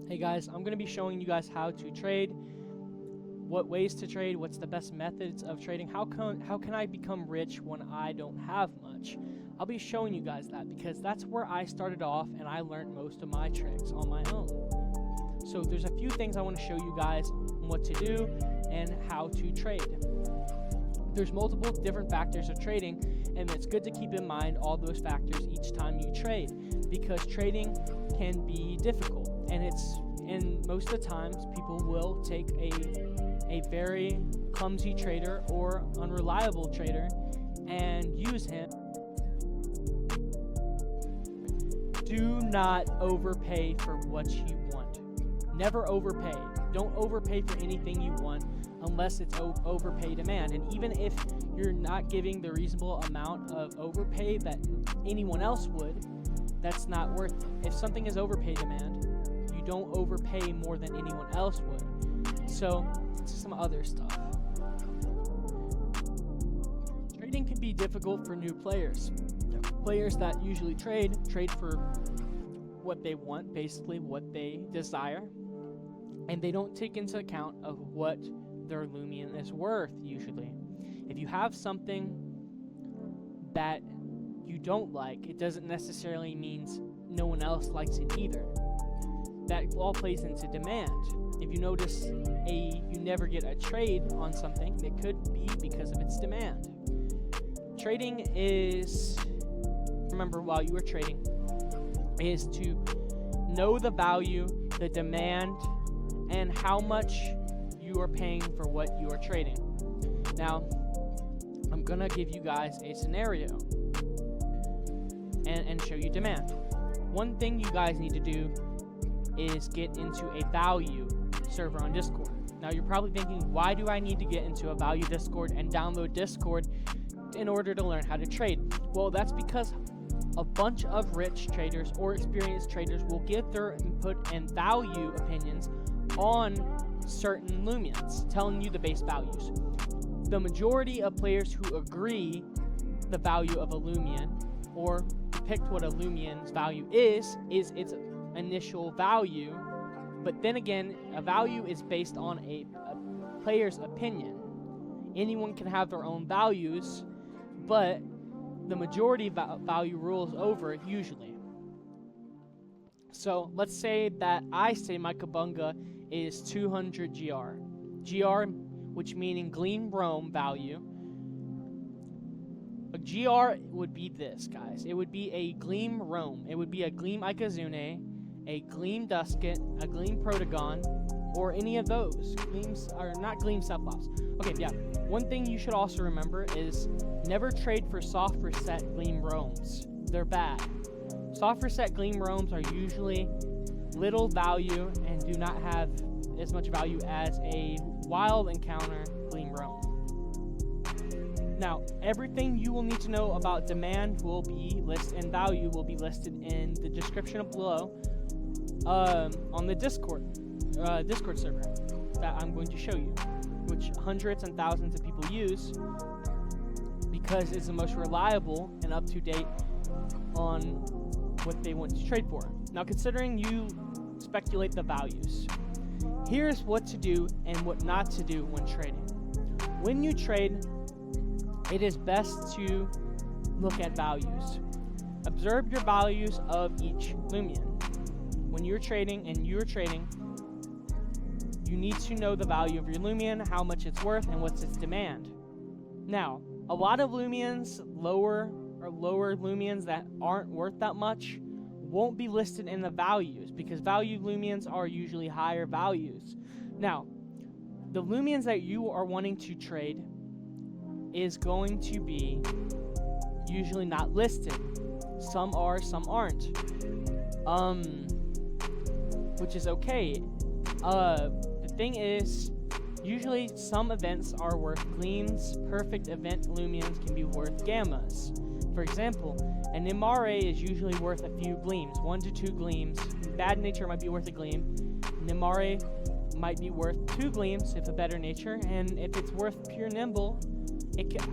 Hey guys, I'm going to be showing you guys how to trade, what ways to trade, what's the best methods of trading, how can I become rich when I don't have much. I'll be showing you guys that because that's where I started off and I learned most of my tricks on my own. So there's a few things I want to show you guys what to do and how to trade. There's multiple different factors of trading, and it's good to keep in mind all those factors each time you trade, because trading can be difficult, and most of the times people will take a very clumsy trader or unreliable trader and use him. Do not overpay for what you want. Never overpay. Don't overpay for anything you want unless it's overpay demand. And even if you're not giving the reasonable amount of overpay that anyone else would, that's not worth it. If something is overpay demand, you don't overpay more than anyone else would. So, some other stuff. Trading can be difficult for new players. Players that usually trade for what they want, basically what they desire, and they don't take into account of what their Loomian is worth usually. If you have something that you don't like, it doesn't necessarily mean no one else likes it either. That all plays into demand. If you notice you never get a trade on something, it could be because of its demand. Trading is, remember while you are trading, is to know the value, the demand, and how much you are paying for what you are trading. Now, I'm gonna give you guys a scenario and show you demand. One thing you guys need to do is get into a value server on Discord. Now, you're probably thinking, why do I need to get into a value Discord and download Discord in order to learn how to trade? Well, that's because a bunch of rich traders or experienced traders will give their input and value opinions on certain Loomians, telling you the base values. The majority of players who agree the value of a Loomian or depict what a Loomian's value is its initial value, but then again, a value is based on a player's opinion. Anyone can have their own values, but the majority value rules over it usually. So let's say that I say my Kabunga is 200 GR. GR, which meaning Gleam Roam value. A GR would be this, guys. It would be a Gleam Roam. It would be a Gleam Ikazune, a Gleam Dusket, a Gleam Protagon, or any of those. Gleams are not Gleam Cephalopus. Okay, yeah. One thing you should also remember is never trade for soft reset Gleam Roams. They're bad. Soft reset Gleam Roams are usually little value and do not have as much value as a wild encounter Gleam Roam. Now, everything you will need to know about demand will be listed, and value will be listed in the description below on the Discord server that I'm going to show you, which hundreds and thousands of people use because it's the most reliable and up-to-date on what they want to trade for. Now, considering you speculate the values, here's what to do and what not to do when trading. When you trade, it is best to look at values. Observe your values of each Loomian. When you're trading, you need to know the value of your Loomian, how much it's worth, and what's its demand. Now, a lot of Loomians, lower Loomians that aren't worth that much, won't be listed in the values because value Loomians are usually higher values. Now, the Loomians that you are wanting to trade is going to be usually not listed. Some are, some aren't. Which is okay. The thing is, usually some events are worth gleams. Perfect event Loomians can be worth gammas. For example, an Nimare is usually worth a few gleams, 1 to 2 gleams. Bad nature might be worth a gleam. Nimare might be worth 2 gleams if a better nature, and if it's worth pure nimble,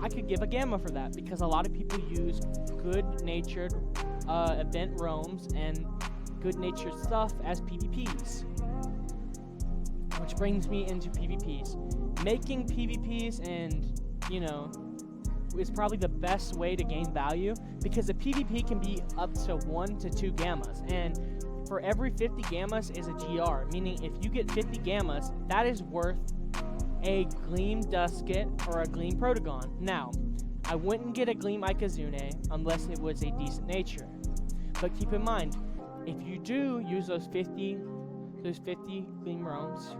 I could give a gamma for that because a lot of people use good-natured event roams and good-natured stuff as PvPs. which brings me into PvPs. Making PvPs and, is probably the best way to gain value, because a PvP can be up to 1 to 2 gammas, and for every 50 gammas is a GR, meaning if you get 50 gammas, that is worth a Gleam Dusket or a Gleam Protagon. Now, I wouldn't get a Gleam Ikazune unless it was a decent nature, but keep in mind, if you do use those 50 Gleam Roams,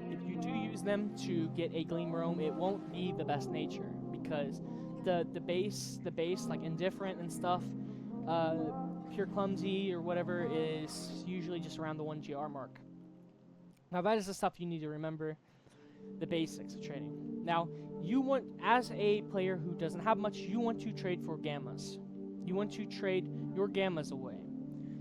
if you do use them to get a Gleam Roam, it won't be the best nature, because the base like Indifferent and stuff, Pure Clumsy or whatever, is usually just around the 1 GR mark. Now that is the stuff you need to remember, the basics of trading. Now, you want, as a player who doesn't have much, you want to trade for gammas. You want to trade your gammas away.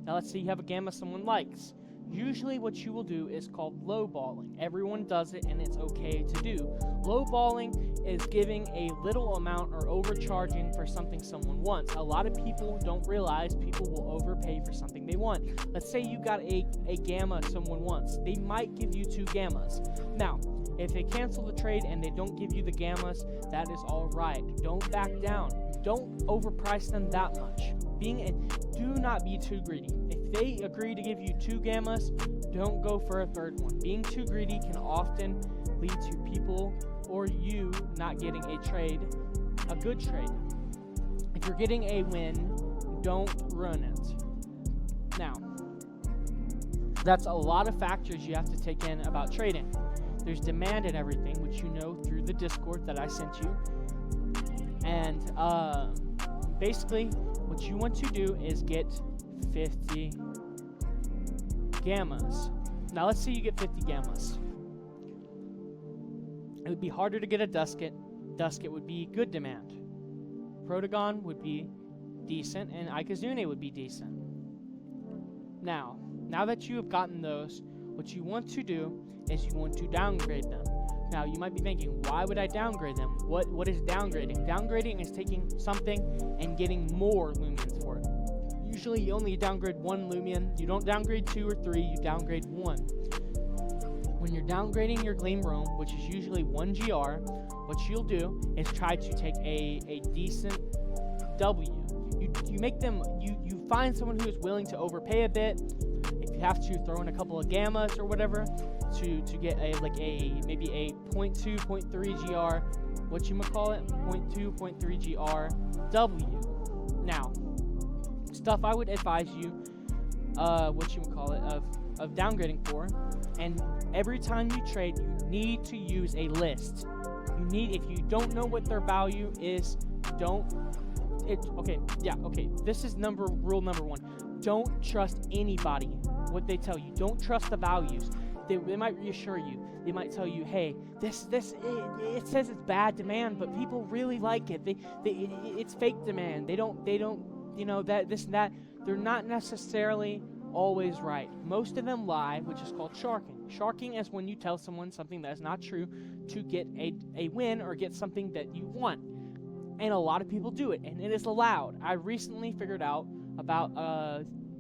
Now let's say you have a gamma someone likes. Usually what you will do is called lowballing. Everyone does it, and it's okay to do. Lowballing is giving a little amount or overcharging for something someone wants. A lot of people don't realize people will overpay for something they want. Let's say you got a gamma someone wants. They might give you 2 gammas. Now, if they cancel the trade and they don't give you the gammas, that is all right. Don't back down. Don't overprice them that much. Do not be too greedy. If they agree to give you 2 gammas, don't go for a 3rd one. Being too greedy can often lead to people or you not getting a trade, a good trade. If you're getting a win, don't ruin it. Now, that's a lot of factors you have to take in about trading. There's demand and everything, which you know through the Discord that I sent you. And basically, what you want to do is get 50 gammas. Now, let's say you get 50 gammas. It would be harder to get a Dusket. Dusket would be good demand. Protagon would be decent, and Ikazune would be decent. Now that you have gotten those, what you want to do is you want to downgrade them. Now, you might be thinking, why would I downgrade them? What is downgrading? Downgrading is taking something and getting more Loomians for it. Usually, you only downgrade 1 Loomian. You don't downgrade 2 or 3, you downgrade 1. When you're downgrading your Gleam Roam, which is usually 1 GR, what you'll do is try to take a decent W. You make them, you find someone who is willing to overpay a bit. If you have to, throw in a couple of gammas or whatever to get maybe a 0.2, 0.3 GR, what you might call it, 0.2, 0.3 GR W. Now, stuff I would advise you, what you would call it, of downgrading for, and every time you trade, you need to use a list. If you don't know what their value is, this is rule number 1. Don't trust anybody, what they tell you. Don't trust the values. They might reassure you. They might tell you, hey, it says it's bad demand, but people really like it. It's fake demand. They don't, that, this and that. They're not necessarily always right. Most of them lie, which is called sharking. Sharking is when you tell someone something that is not true to get a win or get something that you want. And a lot of people do it, and it is allowed. I recently figured out about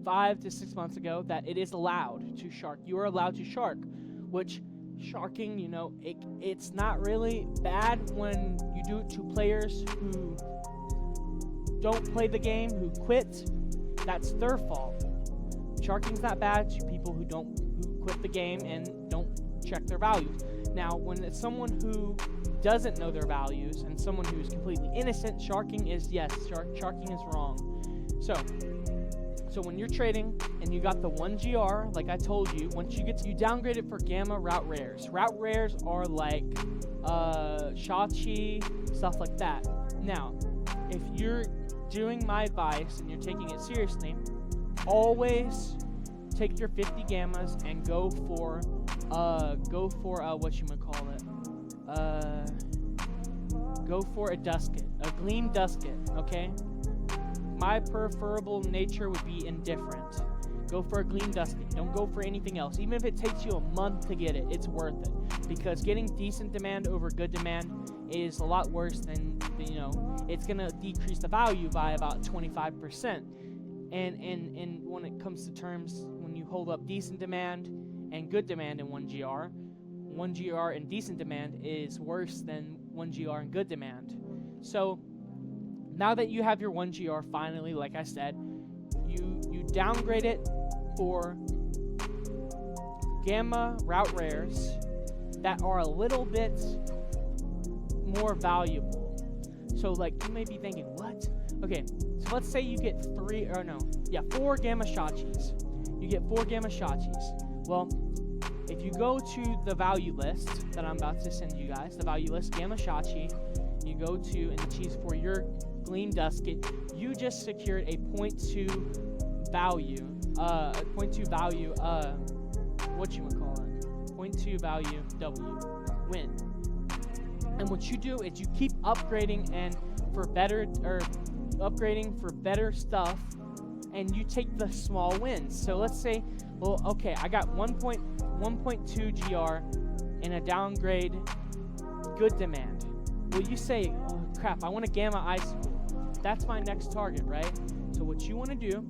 5 to 6 months ago that it is allowed to shark. You are allowed to shark, which sharking, it's not really bad when you do it to players who don't play the game, who quit. That's their fault. Sharking's not bad to people who quit the game and don't check their values. Now, when it's someone who doesn't know their values and someone who is completely innocent, sharking is sharking is wrong. So when you're trading and you got the 1 GR, like I told you, once you downgrade it for gamma route rares. Route rares are like Shachi, stuff like that. Now, if you're doing my advice and you're taking it seriously, always take your 50 gammas and go for what you might call it. Go for a Dusket, a Gleam Dusket, okay? My preferable nature would be Indifferent. Go for a Gleam Dusket. Don't go for anything else. Even if it takes you a month to get it, it's worth it. Because getting decent demand over good demand is a lot worse than, it's going to decrease the value by about 25%. And when it comes to terms, when you hold up decent demand and good demand in 1GR. 1GR and decent demand is worse than 1GR and good demand. So now that you have your 1GR finally, like I said, you downgrade it for gamma route rares that are a little bit more valuable. So like you may be thinking, what? Okay, so let's say you get 4 gamma Shachis. You get 4 gamma Shachis. Well, if you go to the value list that I'm about to send you guys, the value list, Gamma Shachi, you go to and choose for your Gleam Dusket, you just secured a 0.2 value, W win. And what you do is you keep upgrading upgrading for better stuff, and you take the small wins. So let's say, well, okay, I got 1.2 GR in a downgrade good demand. Well, you say, oh crap, I want a gamma icicle. That's my next target, right? So what you want to do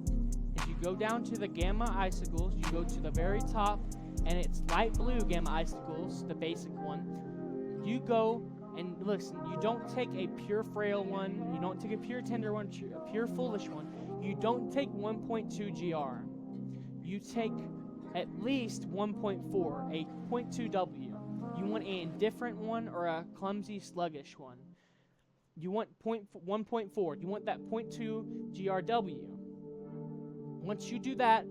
is you go down to the gamma icicles, you go to the very top, and it's light blue gamma icicles, the basic one. You go and listen, you don't take a pure frail one, you don't take a pure tender one, a pure foolish one. You don't take 1.2 GR. You take at least 1.4, a 0.2 W. You want an indifferent one or a clumsy, sluggish one. You want 1.4. You want that 0.2 GRW. Once you do that,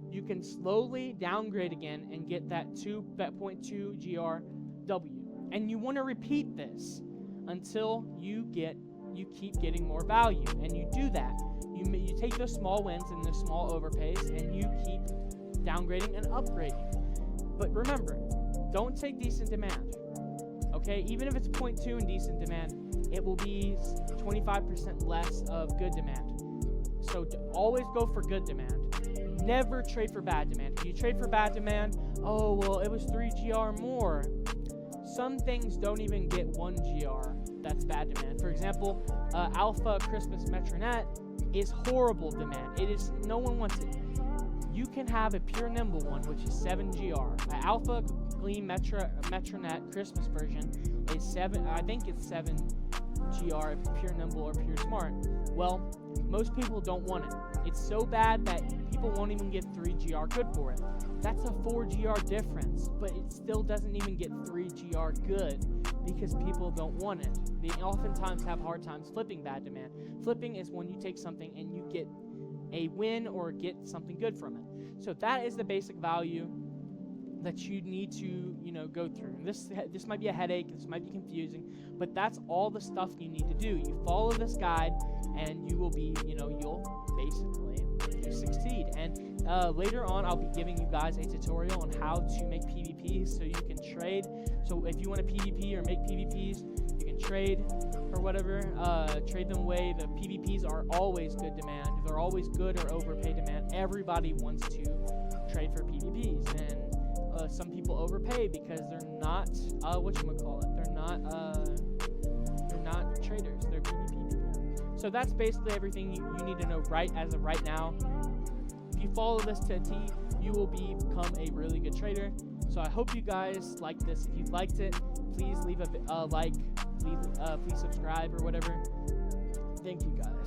you can slowly downgrade again and get that 0.2 GRW. And you want to repeat this until you keep getting more value. And you do that. You take those small wins and the small overpays, and you keep downgrading and upgrading. But remember, don't take decent demand. Okay, even if it's 0.2 in decent demand, it will be 25% less of good demand. So always go for good demand. Never trade for bad demand. If you trade for bad demand, oh well, it was 3 GR more. Some things don't even get 1 GR. That's bad demand. For example, Alpha Christmas Metronet is horrible demand. It is, no one wants it. You can have a pure nimble one, which is 7 GR. Alpha Gleam Metronet Christmas version is 7. I think it's 7 GR if it's pure nimble or pure smart. Well, most people don't want it. It's so bad that people won't even get 3 GR good for it. That's a 4 GR difference, but it still doesn't even get 3 GR good because people don't want it. They oftentimes have hard times flipping bad demand. Flipping is when you take something and you get a win or get something good from it. So that is the basic value that you need to, go through. This might be a headache, this might be confusing, but that's all the stuff you need to do. You follow this guide and you will be, you'll succeed. And later on, I'll be giving you guys a tutorial on how to make PvPs so you can trade. So if you want to PvP or make PvPs, you can trade or whatever, trade them away. The PvPs are always good demand. They're always good or overpay demand. Everybody wants to trade for PvPs, and some people overpay because they're not they're not traders, they're PvP people. So that's basically everything you need to know as of right now. If you follow this to a T, you will become a really good trader. So I hope you guys liked this. If you liked it, please leave a like, please subscribe or whatever. Thank you guys.